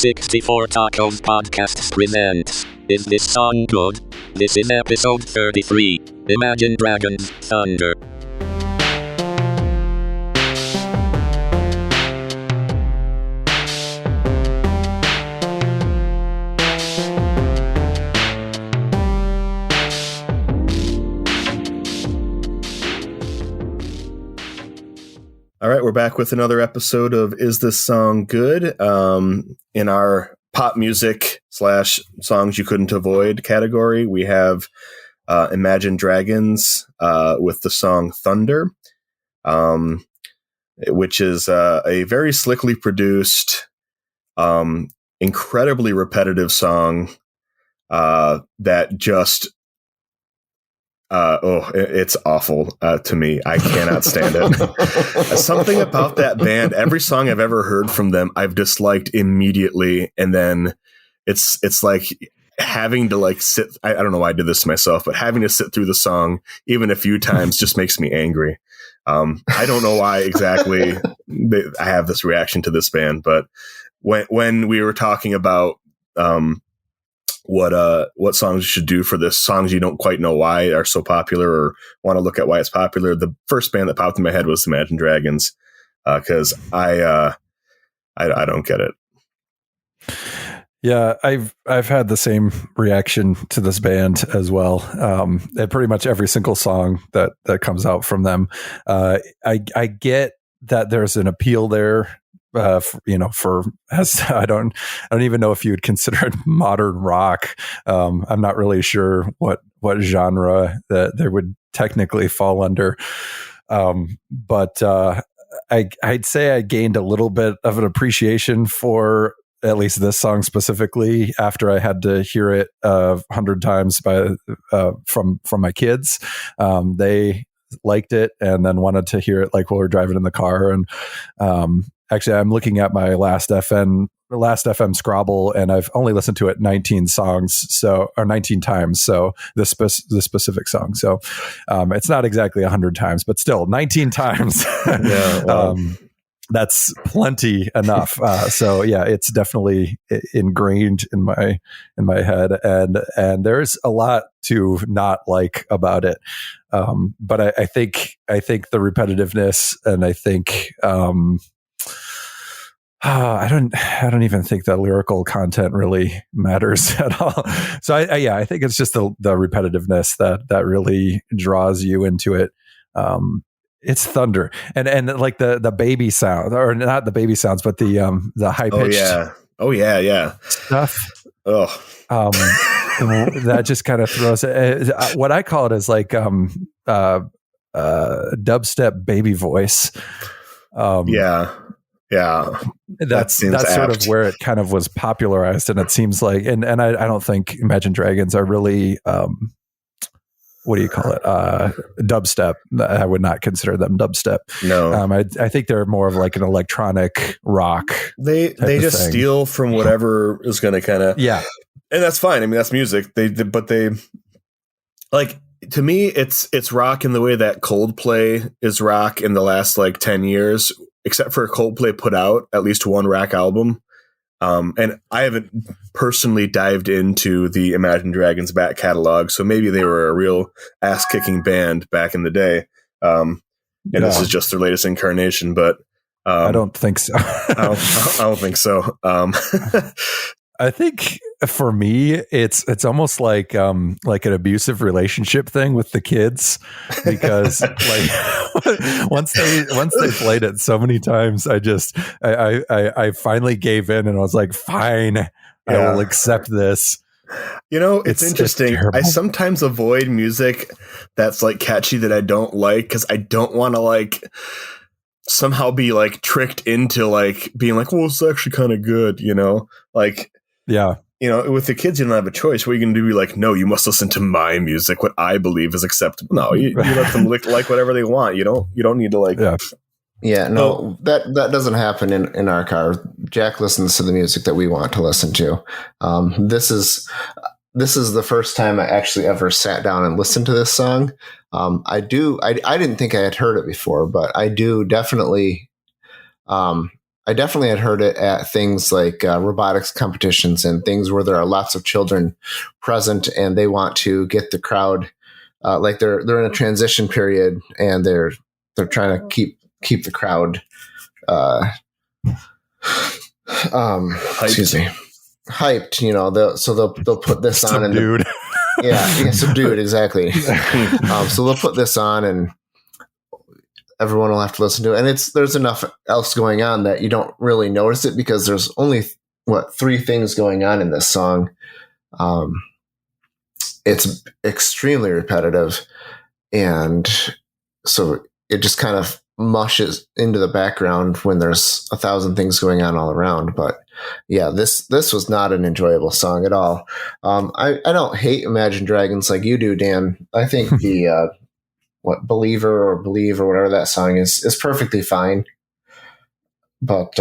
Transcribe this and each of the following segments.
64 Tacos Podcasts presents Is This Song Good? This is episode 33, Imagine Dragons, Thunder. All right, we're back with another episode of Is This Song Good? In our pop music / songs you couldn't avoid category, we have Imagine Dragons with the song Thunder, which is a very slickly produced, incredibly repetitive song that just... it's awful to me. I cannot stand it. Something about that band, every song I've ever heard from them, I've disliked immediately. And then it's like having to like sit. I don't know why I did this to myself, but having to sit through the song even a few times just makes me angry. I don't know why exactly I have this reaction to this band, but when we were talking about, what songs you should do for this, songs you don't quite know why are so popular or want to look at why it's popular, the first band that popped in my head was Imagine Dragons, because I don't get it. Yeah, I've had the same reaction to this band as well. And pretty much every single song that comes out from them, I get that there's an appeal there. I don't even know if you would consider it modern rock. I'm not really sure what genre that there would technically fall under. But I'd say I gained a little bit of an appreciation for at least this song specifically after I had to hear it 100 times from my kids. They liked it and then wanted to hear it like while we're driving in the car. And actually, I'm looking at my last FM Scrabble, and I've only listened to it 19 times. So this specific song. So it's not exactly 100 times, but still 19 times. Yeah, wow. That's plenty enough. So yeah, it's definitely ingrained in my head, and there's a lot to not like about it. But I think the repetitiveness, and I think I don't even think the lyrical content really matters at all. So I think it's just the repetitiveness that really draws you into it. It's thunder, and like the baby sound, or not the baby sounds, but the high pitched yeah stuff. Oh, that just kind of throws it. What I call it is like dubstep baby voice. Yeah, that's sort of where it kind of was popularized, and it seems like, and I don't think Imagine Dragons are really, what do you call it? Dubstep. I would not consider them dubstep. No, I think they're more of like an electronic rock. They just steal from whatever is going to kind of, yeah, and that's fine. I mean, that's music. But they like, to me, it's rock in the way that Coldplay is rock in the last like 10 years. Except for Coldplay put out at least one rock album. And I haven't personally dived into the Imagine Dragons back catalog, so maybe they were a real ass-kicking band back in the day. And this is just their latest incarnation, but... I don't think so. I don't think so. I think for me, it's almost like an abusive relationship thing with the kids, because like once they played it so many times, I finally gave in, and I was like, fine, I will accept this. You know, it's interesting. I sometimes avoid music that's like catchy that I don't like, because I don't want to like somehow be like tricked into like being like, well, it's actually kind of good, you know, like. Yeah. You know, with the kids, you don't have a choice. What are you going to do? Be like, no, you must listen to my music, what I believe is acceptable. No, you let them like whatever they want. You don't need to like. Yeah, no, that doesn't happen in our car. Jack listens to the music that we want to listen to. This is the first time I actually ever sat down and listened to this song. I didn't think I had heard it before, but I do definitely I definitely had heard it at things like robotics competitions and things where there are lots of children present and they want to get the crowd like they're in a transition period and they're trying to keep the crowd excuse me, hyped. You know, they'll put this on and dude. Yeah, subdued, exactly. So they'll put this on and everyone will have to listen to it. And there's enough else going on that you don't really notice it because there's only, 3 things going on in this song. It's extremely repetitive. And so it just kind of mushes into the background when there's 1,000 things going on all around. But yeah, this was not an enjoyable song at all. I don't hate Imagine Dragons like you do, Dan. I think the Believer or Believe or whatever that song is perfectly fine. But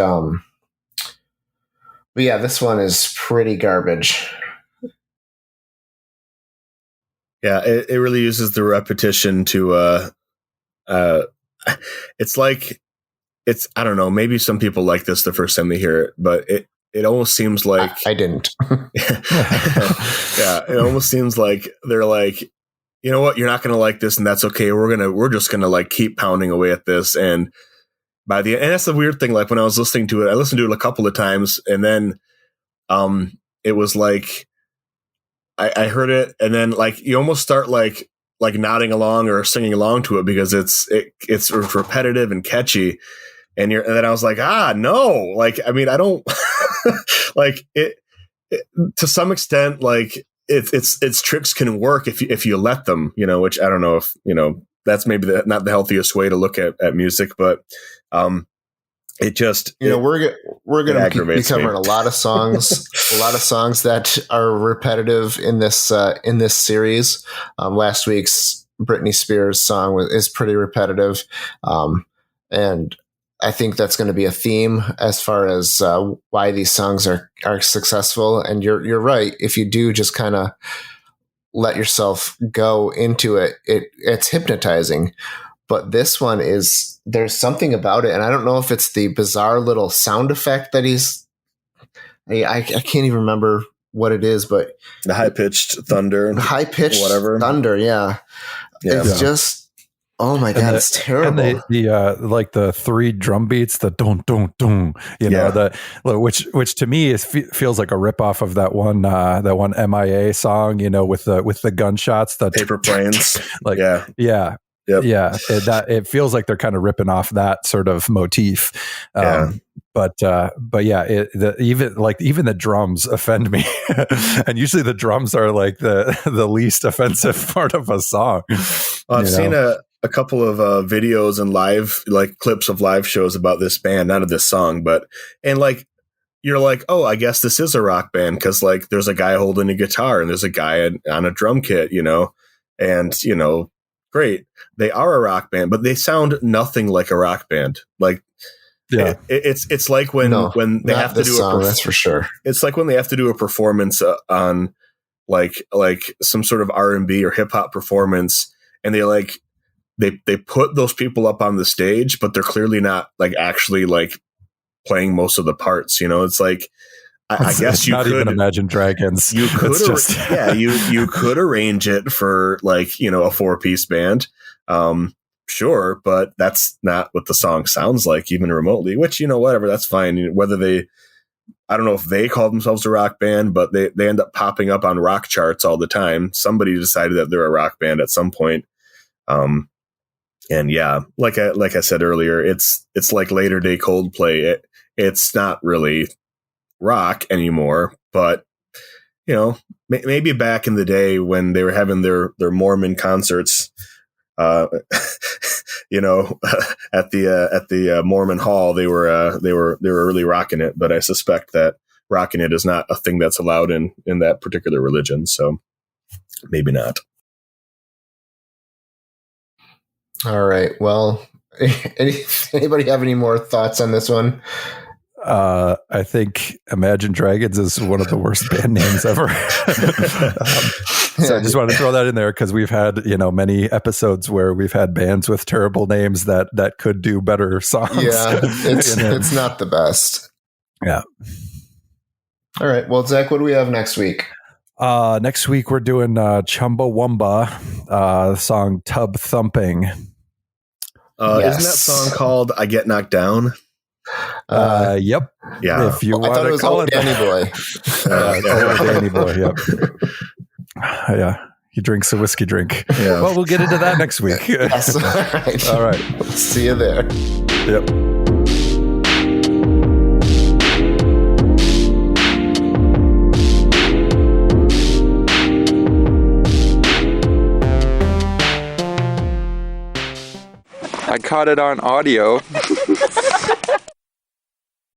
yeah, this one is pretty garbage. Yeah, it really uses the repetition to it's like I don't know, maybe some people like this the first time they hear it, but it almost seems like I didn't. Yeah, it almost seems like they're like, you know what, you're not going to like this and that's okay. We're just going to like keep pounding away at this. And by the end, and that's the weird thing. Like when I was listening to it, I listened to it a couple of times and then it was like, I heard it and then like you almost start like nodding along or singing along to it because it's repetitive and catchy. And then I was like, no, like, I mean, I don't like it to some extent, like its tricks can work if you let them, you know, which I don't know if, you know, that's maybe not the healthiest way to look at music, but it just, you know, we're going to be covering a lot of songs, that are repetitive in this series. Last week's Britney Spears song is pretty repetitive. And I think that's going to be a theme as far as why these songs are successful. And you're right. If you do just kind of let yourself go into it, it's hypnotizing. But this one there's something about it. And I don't know if it's the bizarre little sound effect that I can't even remember what it is, but the high-pitched thunder, whatever thunder. Yeah. It's just, oh my God, it's terrible. And the like the 3 drum beats, the dun dun dun, you know, which to me feels like a ripoff of that one MIA song, you know, with the gunshots, the paper planes, like yeah. Yep. Yeah, it feels like they're kind of ripping off that sort of motif. But yeah, even the drums offend me, and usually the drums are like the least offensive part of a song. Well, I've seen a couple of videos and live like clips of live shows about this band, not of this song, and like you're like, oh, I guess this is a rock band because like there's a guy holding a guitar and there's a guy on a drum kit, you know, and you know. Great. They are a rock band, but they sound nothing like a rock band. Like, yeah, it's like when they have to do song, that's for sure. It's like when they have to do a performance on like some sort of R&B or hip hop performance, and they put those people up on the stage, but they're clearly not like actually like playing most of the parts. You know, it's like. I guess you not could even Imagine Dragons. You could, you could arrange it for like, you know, a 4-piece band. Sure. But that's not what the song sounds like even remotely, which, you know, whatever, that's fine. Whether I don't know if they call themselves a rock band, but they end up popping up on rock charts all the time. Somebody decided that they're a rock band at some point. And yeah, like I said earlier, it's like later day Coldplay. It's not really rock anymore, but you know, maybe back in the day when they were having their Mormon concerts, you know, at the Mormon Hall, they were really rocking it. But I suspect that rocking it is not a thing that's allowed in that particular religion, so maybe not. All right. Well, anybody have any more thoughts on this one? I think Imagine Dragons is one of the worst band names ever. So I just wanted to throw that in there because we've had, many episodes where we've had bands with terrible names that could do better songs. Yeah, it's not the best. Yeah. All right. Well, Zach, what do we have next week? Next week we're doing Chumbawamba, the song Tub Thumping. Isn't that song called I Get Knocked Down? Yep. Yeah. If you want I thought it was call Old Danny Boy. Danny Boy. Yep. Yeah. He drinks a whiskey drink. Yeah. Well, we'll get into that next week. Yes. All right. See you there. Yep. I caught it on audio.